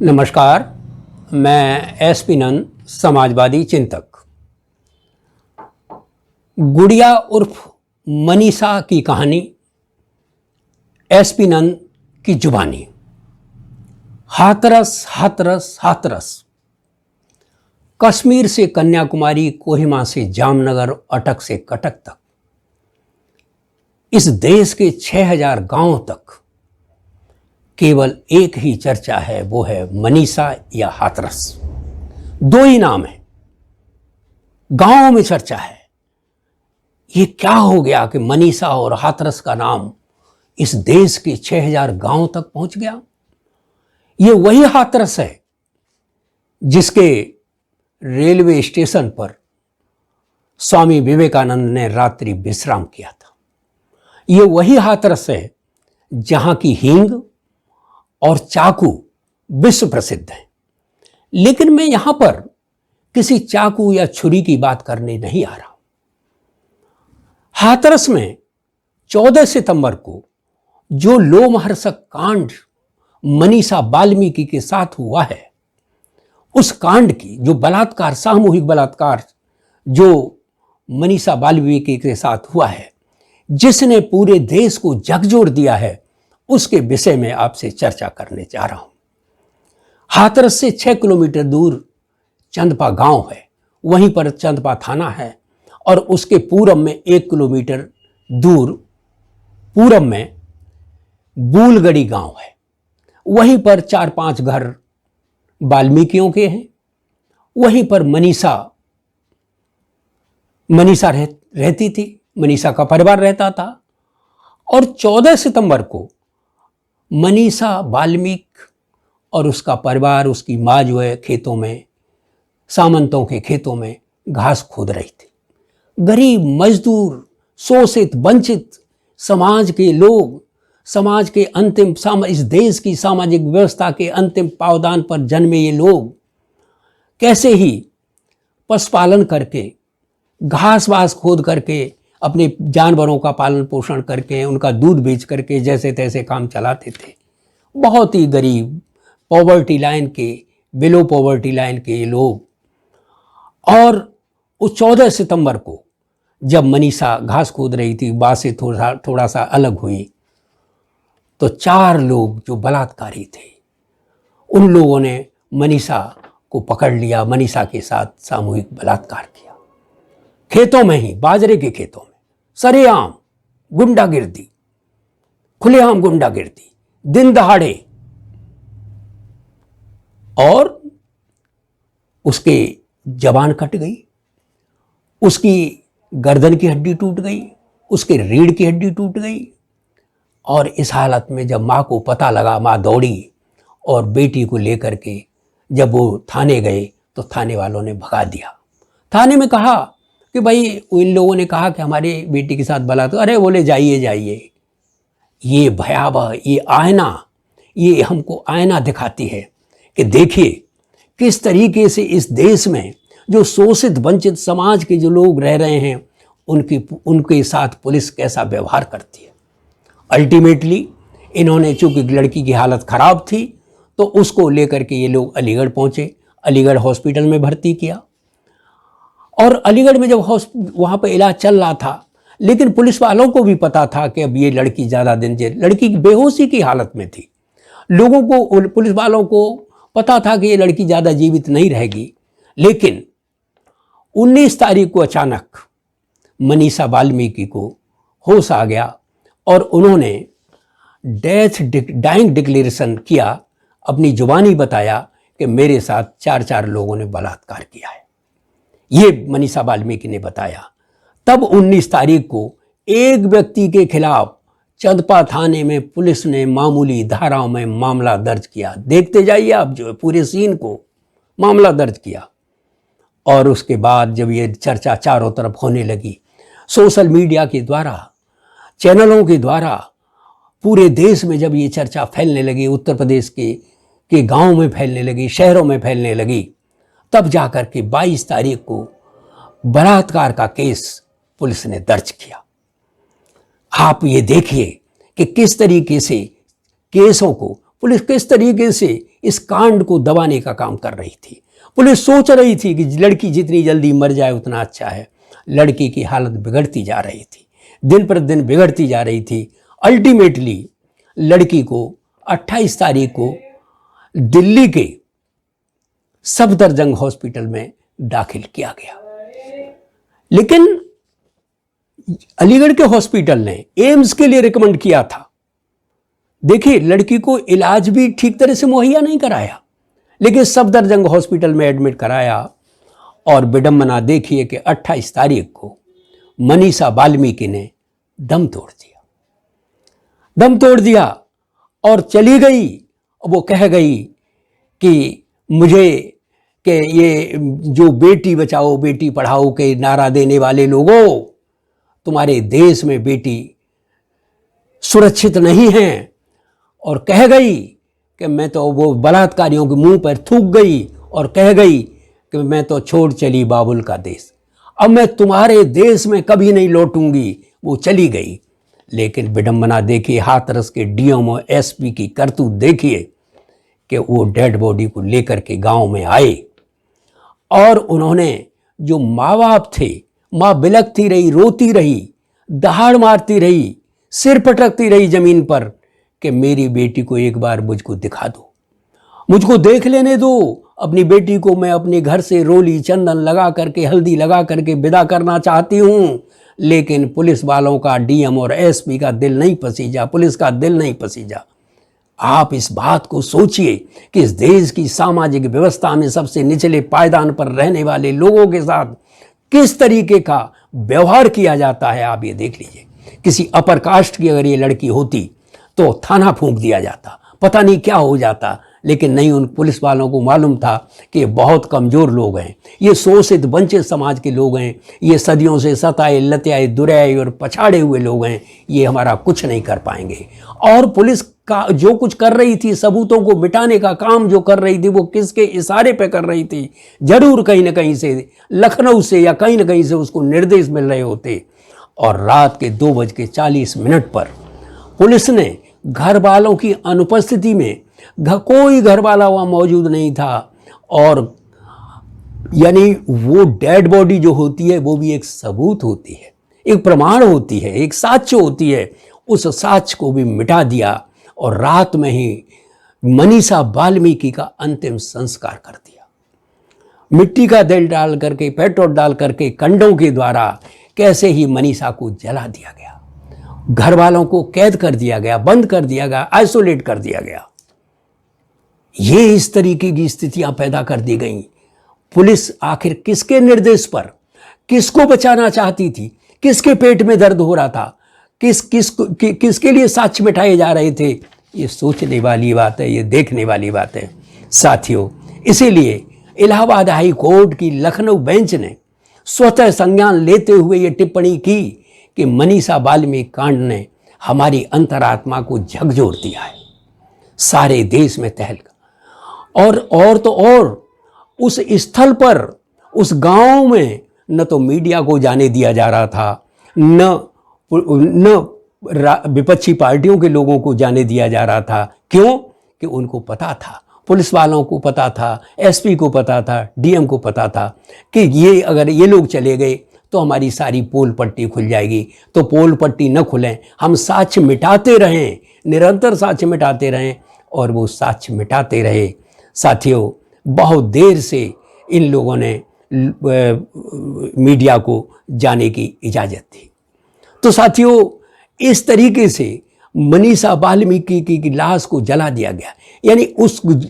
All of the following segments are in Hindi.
नमस्कार, मैं एसपी नंद, समाजवादी चिंतक। गुड़िया उर्फ मनीषा की कहानी एसपी नंद की जुबानी। हाथरस हाथरस हाथरस। कश्मीर से कन्याकुमारी, कोहिमा से जामनगर, अटक से कटक तक, इस देश के 6000 गांवों तक केवल एक ही चर्चा है, वो है मनीषा या हाथरस। दो ही नाम है, गांवों में चर्चा है। ये क्या हो गया कि मनीषा और हाथरस का नाम इस देश के 6000 गांवों तक पहुंच गया। ये वही हाथरस है जिसके रेलवे स्टेशन पर स्वामी विवेकानंद ने रात्रि विश्राम किया था। ये वही हाथरस है जहां की हींग और चाकू विश्व प्रसिद्ध है। लेकिन मैं यहां पर किसी चाकू या छुरी की बात करने नहीं आ रहा। हाथरस में 14 सितंबर को जो लोमहर्षक कांड मनीषा वाल्मीकि के साथ हुआ है, उस कांड की, जो बलात्कार, सामूहिक बलात्कार जो मनीषा वाल्मीकि के साथ हुआ है, जिसने पूरे देश को झकझोर दिया है, उसके विषय में आपसे चर्चा करने जा रहा हूं। हाथरस से 6 किलोमीटर दूर चंदपा गांव है, वहीं पर चंदपा थाना है, और उसके पूरब में 1 किलोमीटर दूर पूरब में बूलगढ़ी गांव है। वहीं पर 4-5 घर वाल्मीकियों के हैं। वहीं पर मनीषा रहती थी, मनीषा का परिवार रहता था। और 14 सितंबर को मनीषा वाल्मीकि और उसका परिवार, उसकी माँ जो है, खेतों में, सामंतों के खेतों में घास खोद रही थी। गरीब, मजदूर, शोषित, वंचित समाज के लोग, समाज के अंतिम, इस देश की सामाजिक व्यवस्था के अंतिम पावदान पर जन्मे ये लोग कैसे ही पशुपालन करके, घास वास खोद करके, अपने जानवरों का पालन पोषण करके, उनका दूध बेच करके जैसे तैसे काम चलाते थे। बहुत ही गरीब, पॉवर्टी लाइन के, बिलो पॉवर्टी लाइन के ये लोग। और उस 14 सितंबर को जब मनीषा घास खोद रही थी, बात से थोड़ा सा अलग हुई, तो 4 लोग जो बलात्कारी थे, उन लोगों ने मनीषा को पकड़ लिया, मनीषा के साथ सामूहिक बलात्कार किया। खेतों में ही, बाजरे के खेतों में, सरेआम गुंडागिर्दी, खुलेआम गुंडागिर्दी, दिन दहाड़े। और उसके जबान कट गई, उसकी गर्दन की हड्डी टूट गई, उसके रीढ़ की हड्डी टूट गई। और इस हालत में जब माँ को पता लगा, माँ दौड़ी और बेटी को लेकर के जब वो थाने गए, तो थाने वालों ने भगा दिया। थाने में कहा कि भाई, इन लोगों ने कहा कि हमारी बेटी के साथ बलात्कार। अरे बोले, जाइए जाइए। ये भयावह, ये आईना, ये हमको आईना दिखाती है कि देखिए किस तरीके से इस देश में जो शोषित वंचित समाज के जो लोग रह रहे हैं, उनके साथ पुलिस कैसा व्यवहार करती है। अल्टीमेटली इन्होंने, चूंकि लड़की की हालत खराब थी, तो उसको लेकर के ये लोग अलीगढ़ पहुंचे, अलीगढ़ हॉस्पिटल में भर्ती किया। और अलीगढ़ में जब वहाँ पर इलाज चल रहा था, लेकिन पुलिस वालों को भी पता था कि अब ये लड़की ज़्यादा दिन लड़की बेहोशी की हालत में थी। लोगों को, पुलिस वालों को पता था कि ये लड़की ज़्यादा जीवित नहीं रहेगी। लेकिन 19 तारीख को अचानक मनीषा वाल्मीकि को होश आ गया और उन्होंने डाइंग डिक्लेरेशन किया, अपनी जुबानी बताया कि मेरे साथ 4 लोगों ने बलात्कार किया है। ये मनीषा वाल्मीकि ने बताया। तब 19 तारीख को एक व्यक्ति के खिलाफ चंदपा थाने में पुलिस ने मामूली धाराओं में मामला दर्ज किया। देखते जाइए आप जो है पूरे सीन को, मामला दर्ज किया। और उसके बाद जब ये चर्चा चारों तरफ होने लगी, सोशल मीडिया के द्वारा, चैनलों के द्वारा, पूरे देश में जब ये चर्चा फैलने लगी, उत्तर प्रदेश के गांवों में फैलने लगी, शहरों में फैलने लगी, तब जाकर के 22 तारीख को बलात्कार का केस पुलिस ने दर्ज किया। आप ये देखिए कि किस तरीके से केसों को पुलिस किस तरीके से इस कांड को दबाने का काम कर रही थी। पुलिस सोच रही थी कि लड़की जितनी जल्दी मर जाए उतना अच्छा है। लड़की की हालत बिगड़ती जा रही थी, दिन पर दिन बिगड़ती जा रही थी। अल्टीमेटली लड़की को 28 तारीख को दिल्ली के सफदरजंग हॉस्पिटल में दाखिल किया गया। लेकिन अलीगढ़ के हॉस्पिटल ने एम्स के लिए रिकमेंड किया था। देखिए, लड़की को इलाज भी ठीक तरह से मुहैया नहीं कराया, लेकिन सफदरजंग हॉस्पिटल में एडमिट कराया। और विडंबना देखिए कि 28 तारीख को मनीषा वाल्मीकि ने दम तोड़ दिया और चली गई। वो कह गई कि मुझे कि ये जो बेटी बचाओ बेटी पढ़ाओ के नारा देने वाले लोगों, तुम्हारे देश में बेटी सुरक्षित नहीं है। और कह गई कि मैं तो, वो बलात्कारियों के मुंह पर थूक गई और कह गई कि मैं तो छोड़ चली बाबुल का देश, अब मैं तुम्हारे देश में कभी नहीं लौटूंगी। वो चली गई। लेकिन विडंबना देखिए, हाथरस के डीएम और एसपी की करतूत देखिए कि वो डेड बॉडी को लेकर के गांव में आए और उन्होंने, जो माँ बाप थे, माँ बिलखती रही, रोती रही, दहाड़ मारती रही, सिर पटकती रही जमीन पर कि मेरी बेटी को एक बार मुझको दिखा दो, मुझको देख लेने दो। अपनी बेटी को मैं अपने घर से रोली चंदन लगा करके, हल्दी लगा करके विदा करना चाहती हूँ। लेकिन पुलिस वालों का, डीएम और एसपी का दिल नहीं पसीजा, पुलिस का दिल नहीं पसीजा। आप इस बात को सोचिए कि इस देश की सामाजिक व्यवस्था में सबसे निचले पायदान पर रहने वाले लोगों के साथ किस तरीके का व्यवहार किया जाता है। आप ये देख लीजिए, किसी अपर कास्ट की अगर ये लड़की होती तो थाना फूंक दिया जाता, पता नहीं क्या हो जाता। लेकिन नहीं, उन पुलिस वालों को मालूम था कि ये बहुत कमज़ोर लोग हैं, ये शोषित वंचित समाज के लोग हैं, ये सदियों से सताए लत्याए दुराए और पछाड़े हुए लोग हैं, ये हमारा कुछ नहीं कर पाएंगे। और पुलिस का जो कुछ कर रही थी, सबूतों को मिटाने का काम जो कर रही थी, वो किसके इशारे पे कर रही थी? जरूर कहीं ना कहीं से, लखनऊ से या कहीं ना कहीं से उसको निर्देश मिल रहे होते। और रात के 2:40 पर पुलिस ने घर वालों की अनुपस्थिति में, कोई घर वाला वहाँ मौजूद नहीं था, और यानी वो डेड बॉडी जो होती है वो भी एक सबूत होती है, एक प्रमाण होती है, एक साक्ष्य होती है, उस साक्ष्य को भी मिटा दिया और रात में ही मनीषा वाल्मीकि का अंतिम संस्कार कर दिया। मिट्टी का तेल डाल करके, पेट्रोल डाल करके, कंडों के द्वारा कैसे ही मनीषा को जला दिया गया, घर वालों को कैद कर दिया गया, बंद कर दिया गया, आइसोलेट कर दिया गया। ये इस तरीके की स्थितियां पैदा कर दी गई। पुलिस आखिर किसके निर्देश पर किसको बचाना चाहती थी? किसके पेट में दर्द हो रहा था? किसके लिए साक्ष्य मिटाए जा रहे थे? ये सोचने वाली बात है, ये देखने वाली बात है साथियों। इसीलिए इलाहाबाद हाई कोर्ट की लखनऊ बेंच ने स्वतः संज्ञान लेते हुए ये टिप्पणी की कि मनीषा वाल्मीकि कांड ने हमारी अंतरात्मा को झकझोर दिया है, सारे देश में तहलका। और तो और उस स्थल पर, उस गांव में न तो मीडिया को जाने दिया जा रहा था, न विपक्षी पार्टियों के लोगों को जाने दिया जा रहा था। क्यों? कि उनको पता था, पुलिस वालों को पता था, एसपी को पता था, डीएम को पता था कि ये अगर ये लोग चले गए तो हमारी सारी पोल पट्टी खुल जाएगी। तो पोल पट्टी न खुलें, हम साक्ष्य मिटाते रहें, निरंतर साक्ष्य मिटाते रहें। और वो साक्ष्य मिटाते रहे साथियों। बहुत देर से इन लोगों ने मीडिया को जाने की इजाज़त थी। तो साथियों, इस तरीके से मनीषा वाल्मीकि की लाश को जला दिया गया। यानी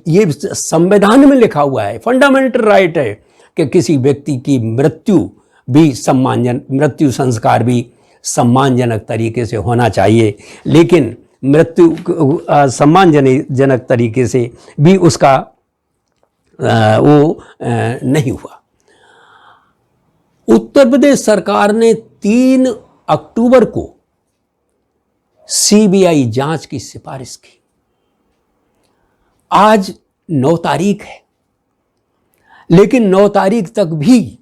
ये संविधान में लिखा हुआ है, फंडामेंटल राइट है कि किसी व्यक्ति की मृत्यु संस्कार भी सम्मानजनक तरीके से होना चाहिए। लेकिन मृत्यु सम्मानजनक तरीके से भी उसका नहीं हुआ। उत्तर प्रदेश सरकार ने 3 अक्टूबर को सीबीआई जांच की सिफारिश की। आज 9 तारीख है, लेकिन 9 तारीख तक भी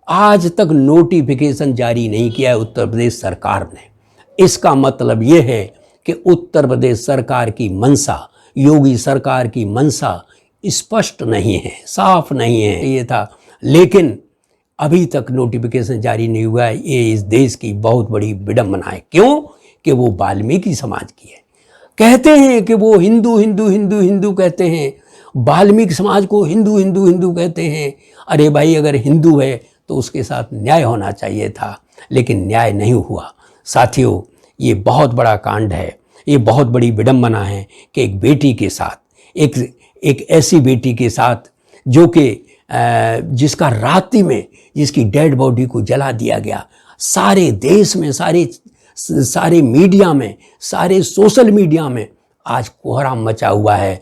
आज तक नोटिफिकेशन जारी नहीं किया है उत्तर प्रदेश सरकार ने। इसका मतलब यह है कि उत्तर प्रदेश सरकार की मंशा योगी सरकार की मंशा स्पष्ट नहीं है, साफ नहीं है ये था, लेकिन अभी तक नोटिफिकेशन जारी नहीं हुआ है। ये इस देश की बहुत बड़ी विडंबना है। क्यों? कि वो वाल्मीकि समाज की है। कहते हैं कि वो हिंदू हिंदू हिंदू हिंदू कहते हैं, वाल्मीकि समाज को हिंदू हिंदू हिंदू कहते हैं। अरे भाई, अगर हिंदू है तो उसके साथ न्याय होना चाहिए था, लेकिन न्याय नहीं हुआ। साथियों, ये बहुत बड़ा कांड है, ये बहुत बड़ी विडंबना है कि एक बेटी के साथ, एक ऐसी बेटी के साथ जो कि जिसका रात्रि में जिसकी डेड बॉडी को जला दिया गया, सारे देश में, सारे मीडिया में, सारे सोशल मीडिया में आज कोहराम मचा हुआ है।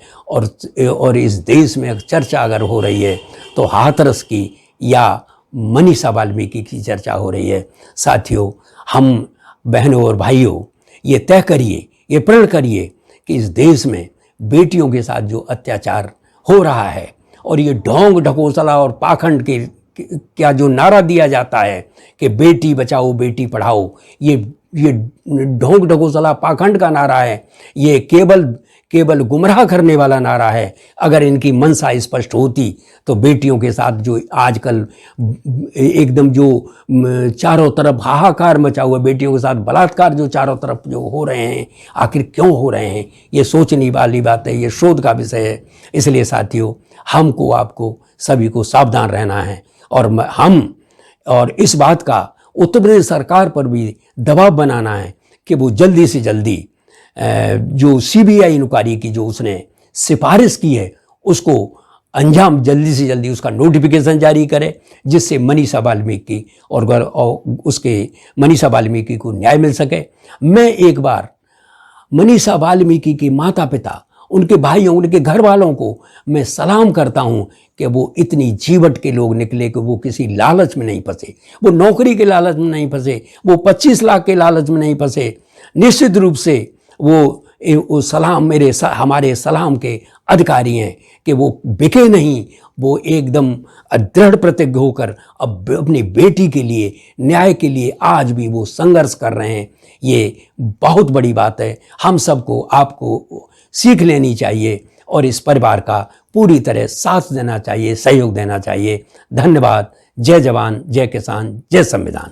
और इस देश में चर्चा अगर हो रही है तो हाथरस की या मनीषा वाल्मीकि की चर्चा हो रही है। साथियों, हम बहनों और भाइयों, ये तय करिए, ये प्रण करिए कि इस देश में बेटियों के साथ जो अत्याचार हो रहा है और ये ढोंग ढकोसला और पाखंड के क्या जो नारा दिया जाता है कि बेटी बचाओ बेटी पढ़ाओ, ये ढोंग ढकोसला पाखंड का नारा है। ये केवल गुमराह करने वाला नारा है। अगर इनकी मंशा स्पष्ट होती तो बेटियों के साथ जो आजकल एकदम जो चारों तरफ हाहाकार मचा हुआ, बेटियों के साथ बलात्कार जो चारों तरफ जो हो रहे हैं, आखिर क्यों हो रहे हैं, ये सोचने वाली बात है, ये शोध का विषय है। इसलिए साथियों, हमको आपको सभी को सावधान रहना है और इस बात का उत्तर प्रदेश सरकार पर भी दबाव बनाना है कि वो जल्दी से जल्दी जो सीबीआई इंक्वायरी की जो उसने सिफारिश की है उसको अंजाम जल्दी से जल्दी उसका नोटिफिकेशन जारी करे, जिससे मनीषा वाल्मीकि और मनीषा वाल्मीकि को न्याय मिल सके। मैं एक बार मनीषा वाल्मीकि के माता पिता, उनके भाइयों, उनके घर वालों को मैं सलाम करता हूं कि वो इतनी जीवट के लोग निकले कि वो किसी लालच में नहीं फंसे, वो नौकरी के लालच में नहीं फंसे, वो 25 लाख के लालच में नहीं फंसे। निश्चित रूप से वो हमारे सलाम के अधिकारी हैं कि वो बिके नहीं, वो एकदम दृढ़ प्रतिज्ञ होकर अब अपनी बेटी के लिए, न्याय के लिए आज भी वो संघर्ष कर रहे हैं। ये बहुत बड़ी बात है। हम सबको, आपको सीख लेनी चाहिए और इस परिवार का पूरी तरह साथ देना चाहिए, सहयोग देना चाहिए। धन्यवाद। जय जवान, जय किसान, जय संविधान।